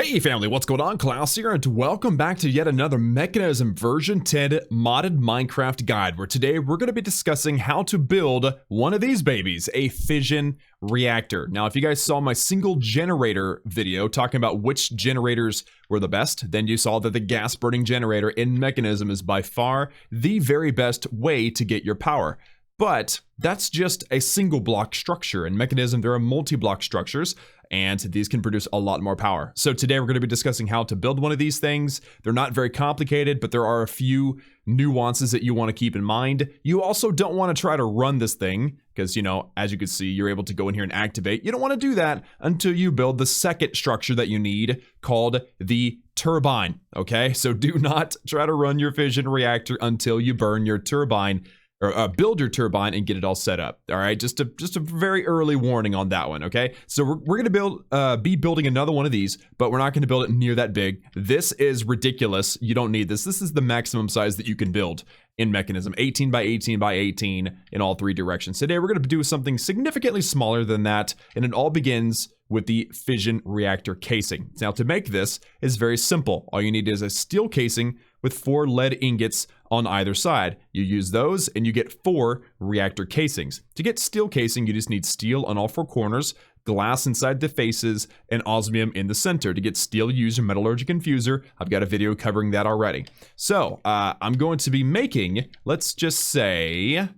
Hey family, what's going on? Klaus here, and welcome back to yet another Mekanism version 10 modded Minecraft guide, where today we're going to be discussing how to build one of these babies, a fission reactor. Now, if you guys saw my single generator video talking about which generators were the best, then you saw that the gas burning generator in Mekanism is by far the very best way to get your power. But that's just a single block structure. In Mekanism, there are multi-block structures, and these can produce a lot more power. So today we're going to be discussing how to build one of these things. They're not very complicated, but there are a few nuances that you want to keep in mind. You also don't want to try to run this thing because, you know, as you can see, you're able to go in here and activate. You don't want to do that until you build the second structure that you need, called the turbine. Okay, so do not try to run your fission reactor until you burn your turbine, or build your turbine and get it all set up. All right, just a very early warning on that one. Okay, so we're gonna be building another one of these, but we're not gonna build it near that big. This is ridiculous. You don't need this. This is the maximum size that you can build in Mekanism, 18 by 18 by 18 in all three directions. Today we're gonna do something significantly smaller than that, and it all begins with the fission reactor casing. Now, to make this is very simple. All you need is a steel casing with 4 lead ingots on either side. You use those and you get 4 reactor casings. To get steel casing, you just need steel on all 4 corners, glass inside the faces, and osmium in the center. To get steel, you use your metallurgic infuser. I've got a video covering that already. So I'm going to be making, let's just say,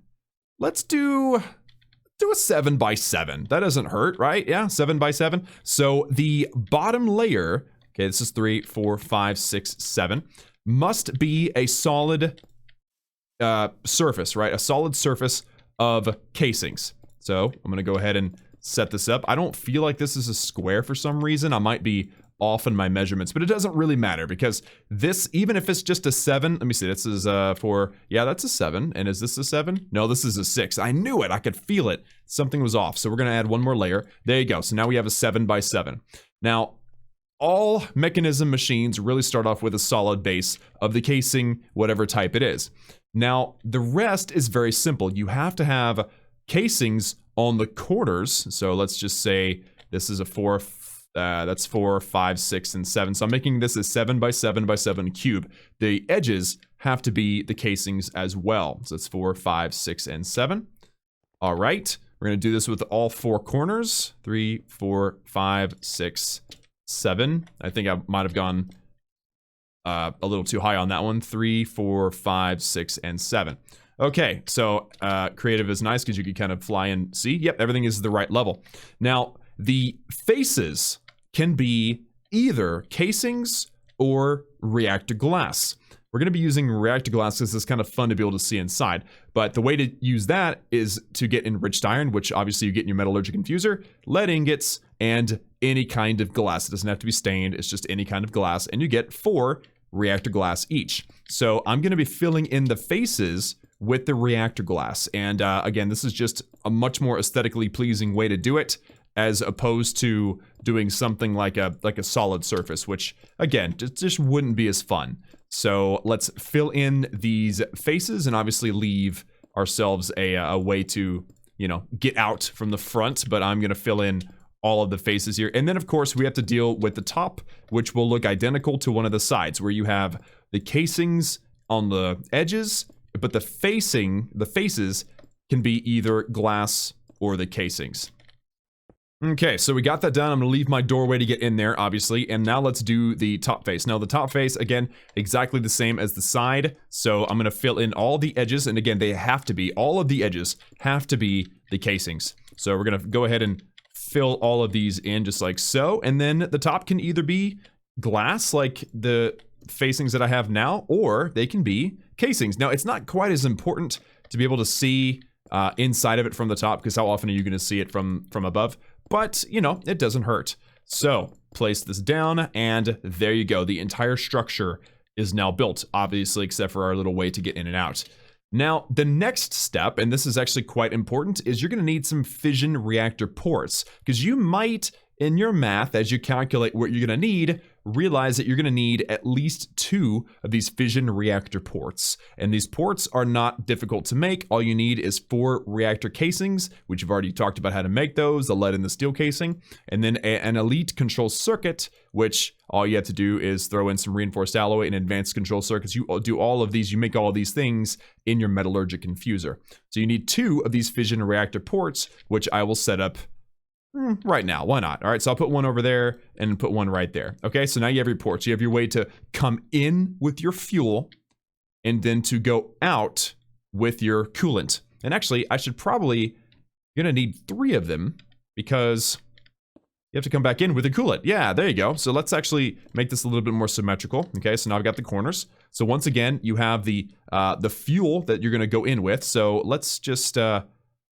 let's do a 7 by 7. That doesn't hurt, right? Yeah, 7 by 7. So the bottom layer, okay, this is 3, 4, 5, 6, 7, must be a solid surface, right? A solid surface of casings. So I'm gonna go ahead and set this up. I don't feel like this is a square for some reason. I might be off in my measurements, but it doesn't really matter because this, even if it's just a 7, let me see, this is yeah, that's a 7. And is this a 7? No, this is a 6. I knew it, I could feel it. Something was off. So we're gonna add one more layer. There you go. So now we have a 7 by 7. Now, all Mekanism machines really start off with a solid base of the casing, whatever type it is. Now, the rest is very simple. You have to have casings on the corners. So let's just say this is a 4, that's 4, 5, 6, and 7. So I'm making this a 7 by 7 by 7 cube. The edges have to be the casings as well. So it's 4, 5, 6, and 7. All right, we're gonna do this with all 4 corners. 3, 4, 5, 6, 7. I think I might have gone a little too high on that one. 3, 4, 5, 6, and 7. Okay, so creative is nice because you can kind of fly and see. Yep, everything is the right level. Now, the faces can be either casings or reactor glass. We're going to be using reactor glass because it's kind of fun to be able to see inside. But the way to use that is to get enriched iron, which obviously you get in your metallurgic infuser, lead ingots, and any kind of glass. It doesn't have to be stained. It's just any kind of glass. And you get 4 reactor glass each. So I'm going to be filling in the faces with the reactor glass. And again, this is just a much more aesthetically pleasing way to do it, as opposed to doing something like a solid surface, which again, just wouldn't be as fun. So let's fill in these faces and obviously leave ourselves a way to, you know, get out from the front, but I'm gonna fill in all of the faces here. And then of course we have to deal with the top, which will look identical to one of the sides, where you have the casings on the edges, but the faces can be either glass or the casings. Okay, so we got that done. I'm gonna leave my doorway to get in there, obviously, and now let's do the top face. Now the top face, again, exactly the same as the side, so I'm gonna fill in all the edges, and again, they have to be, all of the edges have to be the casings. So we're gonna go ahead and fill all of these in just like so, and then the top can either be glass, like the facings that I have now, or they can be casings. Now, it's not quite as important to be able to see inside of it from the top, because how often are you gonna see it from above? But, you know, it doesn't hurt. So, place this down, and there you go. The entire structure is now built, obviously, except for our little way to get in and out. Now, the next step, and this is actually quite important, is you're going to need some fission reactor ports, because you might in your math, as you calculate what you're going to need, realize that you're going to need at least 2 of these fission reactor ports. And these ports are not difficult to make. All you need is 4 reactor casings, which you've already talked about how to make those, the lead and the steel casing, and then an elite control circuit, which all you have to do is throw in some reinforced alloy and advanced control circuits. You do all of these, you make all of these things in your metallurgic infuser. So you need 2 of these fission reactor ports, which I will set up right now. Why not? All right, so I'll put one over there and put one right there. Okay, so now you have your ports. You have your way to come in with your fuel and then to go out with your coolant. And actually, I should probably, you're gonna need 3 of them because you have to come back in with the coolant. Yeah, there you go. So let's actually make this a little bit more symmetrical. Okay, so now I've got the corners. So once again, you have the fuel that you're gonna go in with. So let's just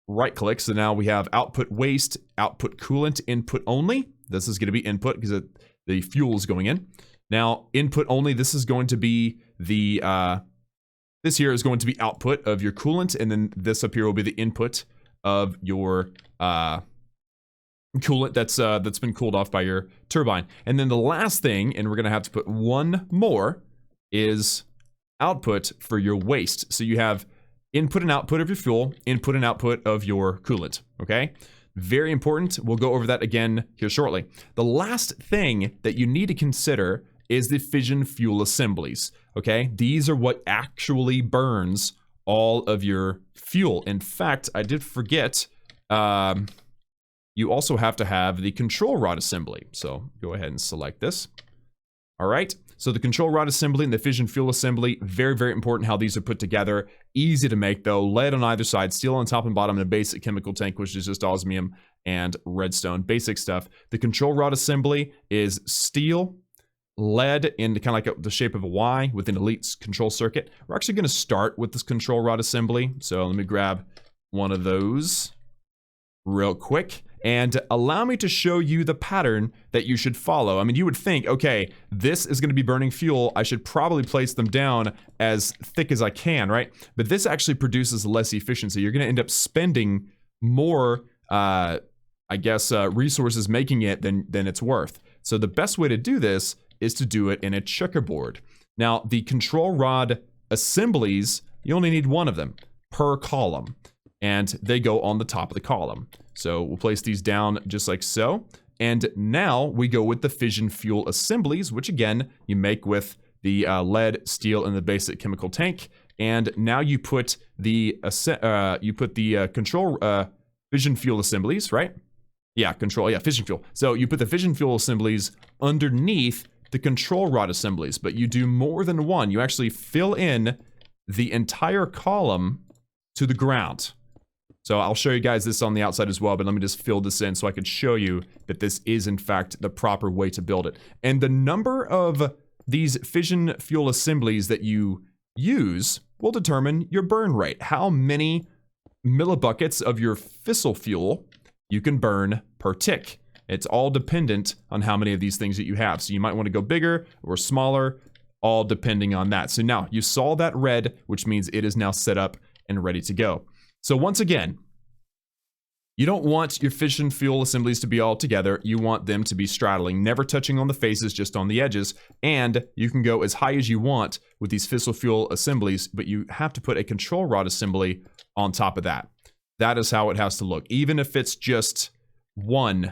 right click. So now we have output waste, output coolant, input only. This is going to be input because the fuel is going in. Now input only, this is going to be the, this here is going to be output of your coolant. And then this up here will be the input of your coolant that's been cooled off by your turbine. And then the last thing, and we're going to have to put one more, is output for your waste. So you have input and output of your fuel, input and output of your coolant, okay? Very important. We'll go over that again here shortly. The last thing that you need to consider is the fission fuel assemblies, okay? These are what actually burns all of your fuel. In fact, I did forget, you also have to have the control rod assembly. So go ahead and select this. All right, so the control rod assembly and the fission fuel assembly, very, very important how these are put together. Easy to make though, lead on either side, steel on top and bottom, and a basic chemical tank, which is just osmium and redstone, basic stuff. The control rod assembly is steel, lead in kind of like the shape of a Y with an elite control circuit. We're actually gonna start with this control rod assembly. So let me grab one of those real quick. And allow me to show you the pattern that you should follow. I mean, you would think, okay, this is gonna be burning fuel. I should probably place them down as thick as I can, right? But this actually produces less efficiency. You're gonna end up spending more, I guess, resources making it than it's worth. So the best way to do this is to do it in a checkerboard. Now, the control rod assemblies, you only need 1 of them per column, and they go on the top of the column. So we'll place these down just like so. And now we go with the fission fuel assemblies, which again, you make with the lead, steel, and the basic chemical tank. And now you put the control fission fuel assemblies, right? Yeah, fission fuel. So you put the fission fuel assemblies underneath the control rod assemblies, but you do more than one. You actually fill in the entire column to the ground. So I'll show you guys this on the outside as well, but let me just fill this in so I can show you that this is in fact the proper way to build it. And the number of these fission fuel assemblies that you use will determine your burn rate. How many millibuckets of your fissile fuel you can burn per tick. It's all dependent on how many of these things that you have. So you might want to go bigger or smaller, all depending on that. So now you saw that red, which means it is now set up and ready to go. So once again, you don't want your fission fuel assemblies to be all together. You want them to be straddling, never touching on the faces, just on the edges. And you can go as high as you want with these fissile fuel assemblies, but you have to put a control rod assembly on top of that. That is how it has to look. Even if it's just 1,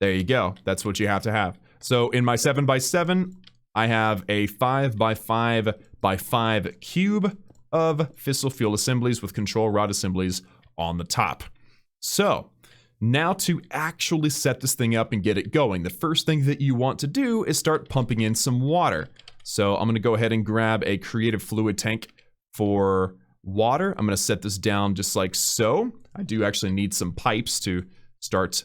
there you go. That's what you have to have. So in my 7x7, I have a 5x5x5 cube of fissile fuel assemblies with control rod assemblies on the top. So now to actually set this thing up and get it going, the first thing that you want to do is start pumping in some water. So I'm gonna go ahead and grab a creative fluid tank for water. I'm gonna set this down just like so. I do actually need some pipes to start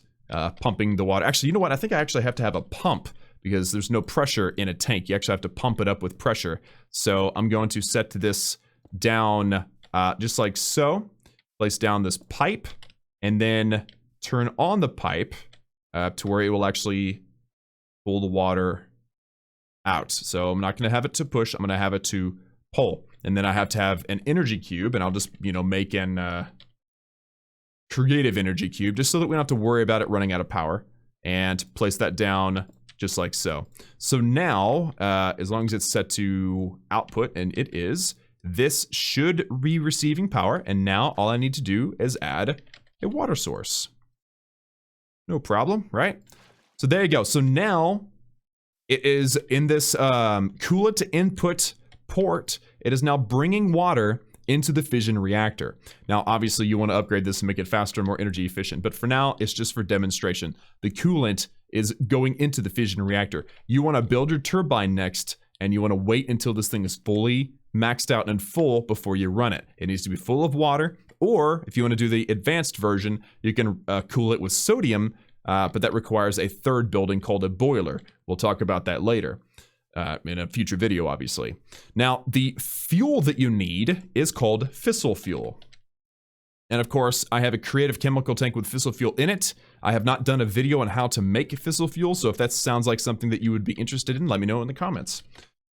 pumping the water. Actually, you know what? I think I actually have to have a pump because there's no pressure in a tank. You actually have to pump it up with pressure. So I'm going to set this down just like so. Place down this pipe and then turn on the pipe to where it will actually pull the water out. So I'm not going to have it to push. I'm going to have it to pull. And then I have to have an energy cube, and I'll just, you know, make an creative energy cube, just so that we don't have to worry about it running out of power. And place that down just like so. So now, as long as it's set to output, and it is, this should be receiving power. And now all I need to do is add a water source. No problem, right? So there you go. So now it is in this coolant input port. It is now bringing water into the fission reactor. Now, obviously, you want to upgrade this and make it faster and more energy efficient. But for now, it's just for demonstration. The coolant is going into the fission reactor. You want to build your turbine next, and you want to wait until this thing is fully maxed out and full before you run it. It needs to be full of water, or if you want to do the advanced version, you can cool it with sodium, but that requires a third building called a boiler. We'll talk about that later. In a future video, obviously. Now, the fuel that you need is called fissile fuel. And of course, I have a creative chemical tank with fissile fuel in it. I have not done a video on how to make fissile fuel, so if that sounds like something that you would be interested in, let me know in the comments.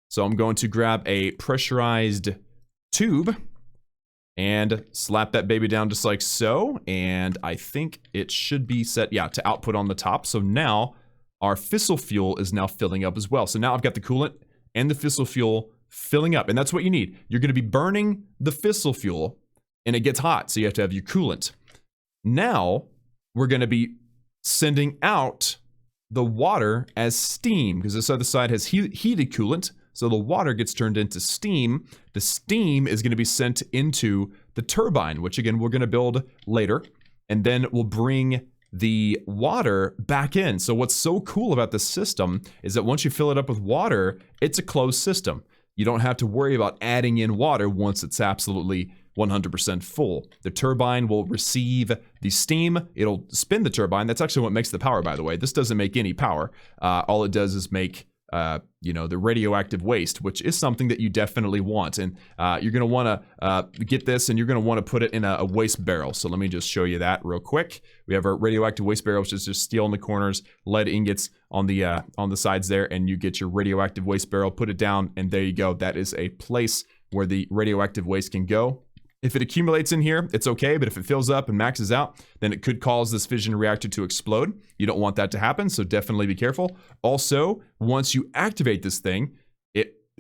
So I'm going to grab a pressurized tube and slap that baby down just like so. And I think it should be set, yeah, to output on the top. So now our fissile fuel is now filling up as well. So now I've got the coolant and the fissile fuel filling up. And that's what you need. You're going to be burning the fissile fuel and it gets hot. So you have to have your coolant. Now we're going to be sending out the water as steam because this other side has heated coolant. So the water gets turned into steam. The steam is going to be sent into the turbine, which again, we're going to build later. And then we'll bring the water back in. So what's so cool about this system is that once you fill it up with water, it's a closed system. You don't have to worry about adding in water once it's absolutely 100% full. The turbine will receive the steam. It'll spin the turbine. That's actually what makes the power, by the way. This doesn't make any power. All it does is make the radioactive waste, which is something that you definitely want. And you're going to want to get this and you're going to want to put it in a waste barrel. So let me just show you that real quick. We have our radioactive waste barrel, which is just steel in the corners, lead ingots on the sides there, and you get your radioactive waste barrel, put it down, and there you go. That is a place where the radioactive waste can go. If it accumulates in here, it's okay, but if it fills up and maxes out, then it could cause this fission reactor to explode. You don't want that to happen, so definitely be careful. Also, once you activate this thing,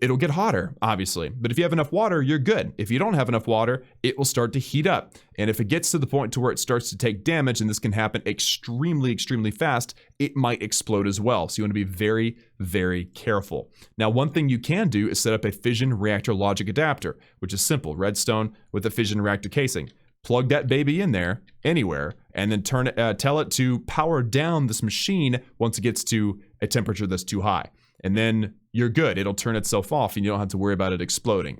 it'll get hotter, obviously. But if you have enough water, you're good. If you don't have enough water, it will start to heat up. And if it gets to the point to where it starts to take damage, and this can happen extremely, extremely fast, it might explode as well. So you want to be very, very careful. Now, one thing you can do is set up a fission reactor logic adapter, which is simple, redstone with a fission reactor casing. Plug that baby in there, anywhere, and then tell it to power down this machine once it gets to a temperature that's too high. And then you're good. It'll turn itself off and you don't have to worry about it exploding.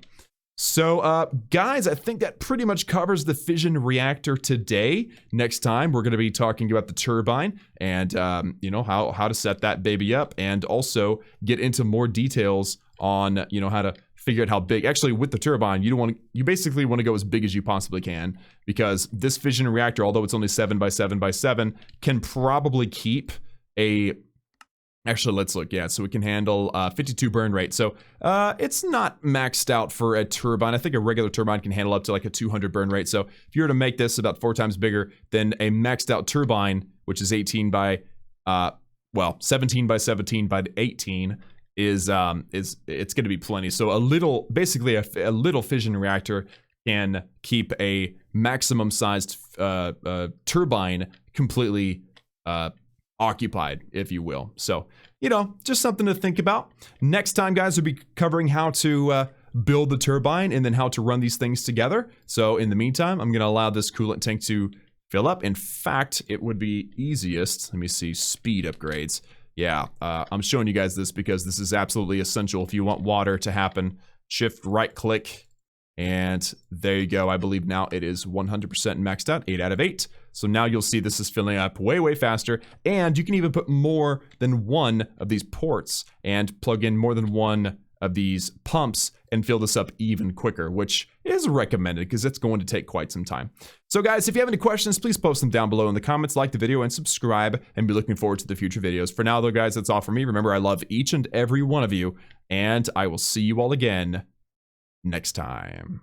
So, guys, I think that pretty much covers the fission reactor today. Next time, we're going to be talking about the turbine and, how to set that baby up, and also get into more details on, how to figure out how big. Actually, with the turbine, you basically want to go as big as you possibly can, because this fission reactor, although it's only 7 by 7 by 7, can probably keep a... Actually, let's look. Yeah, so we can handle 52 burn rate. So it's not maxed out for a turbine. I think a regular turbine can handle up to like a 200 burn rate. So if you were to make this about 4 times bigger than a maxed out turbine, which is 17 by 17 by 18, it's going to be plenty. So basically a little fission reactor can keep a maximum sized turbine completely occupied, if you will. So, just something to think about. Next time, guys, we'll be covering how to build the turbine and then how to run these things together. So in the meantime, I'm going to allow this coolant tank to fill up. In fact, it would be easiest. Let me see, speed upgrades. Yeah, I'm showing you guys this because this is absolutely essential if you want water to happen. Shift right click, and there you go. I believe now it is 100% maxed out, 8 out of 8. So now you'll see this is filling up way, way faster. And you can even put more than one of these ports and plug in more than one of these pumps and fill this up even quicker, which is recommended because it's going to take quite some time. So guys, if you have any questions, please post them down below in the comments, like the video, and subscribe, and be looking forward to the future videos. For now though, guys, that's all for me. Remember, I love each and every one of you, and I will see you all again next time.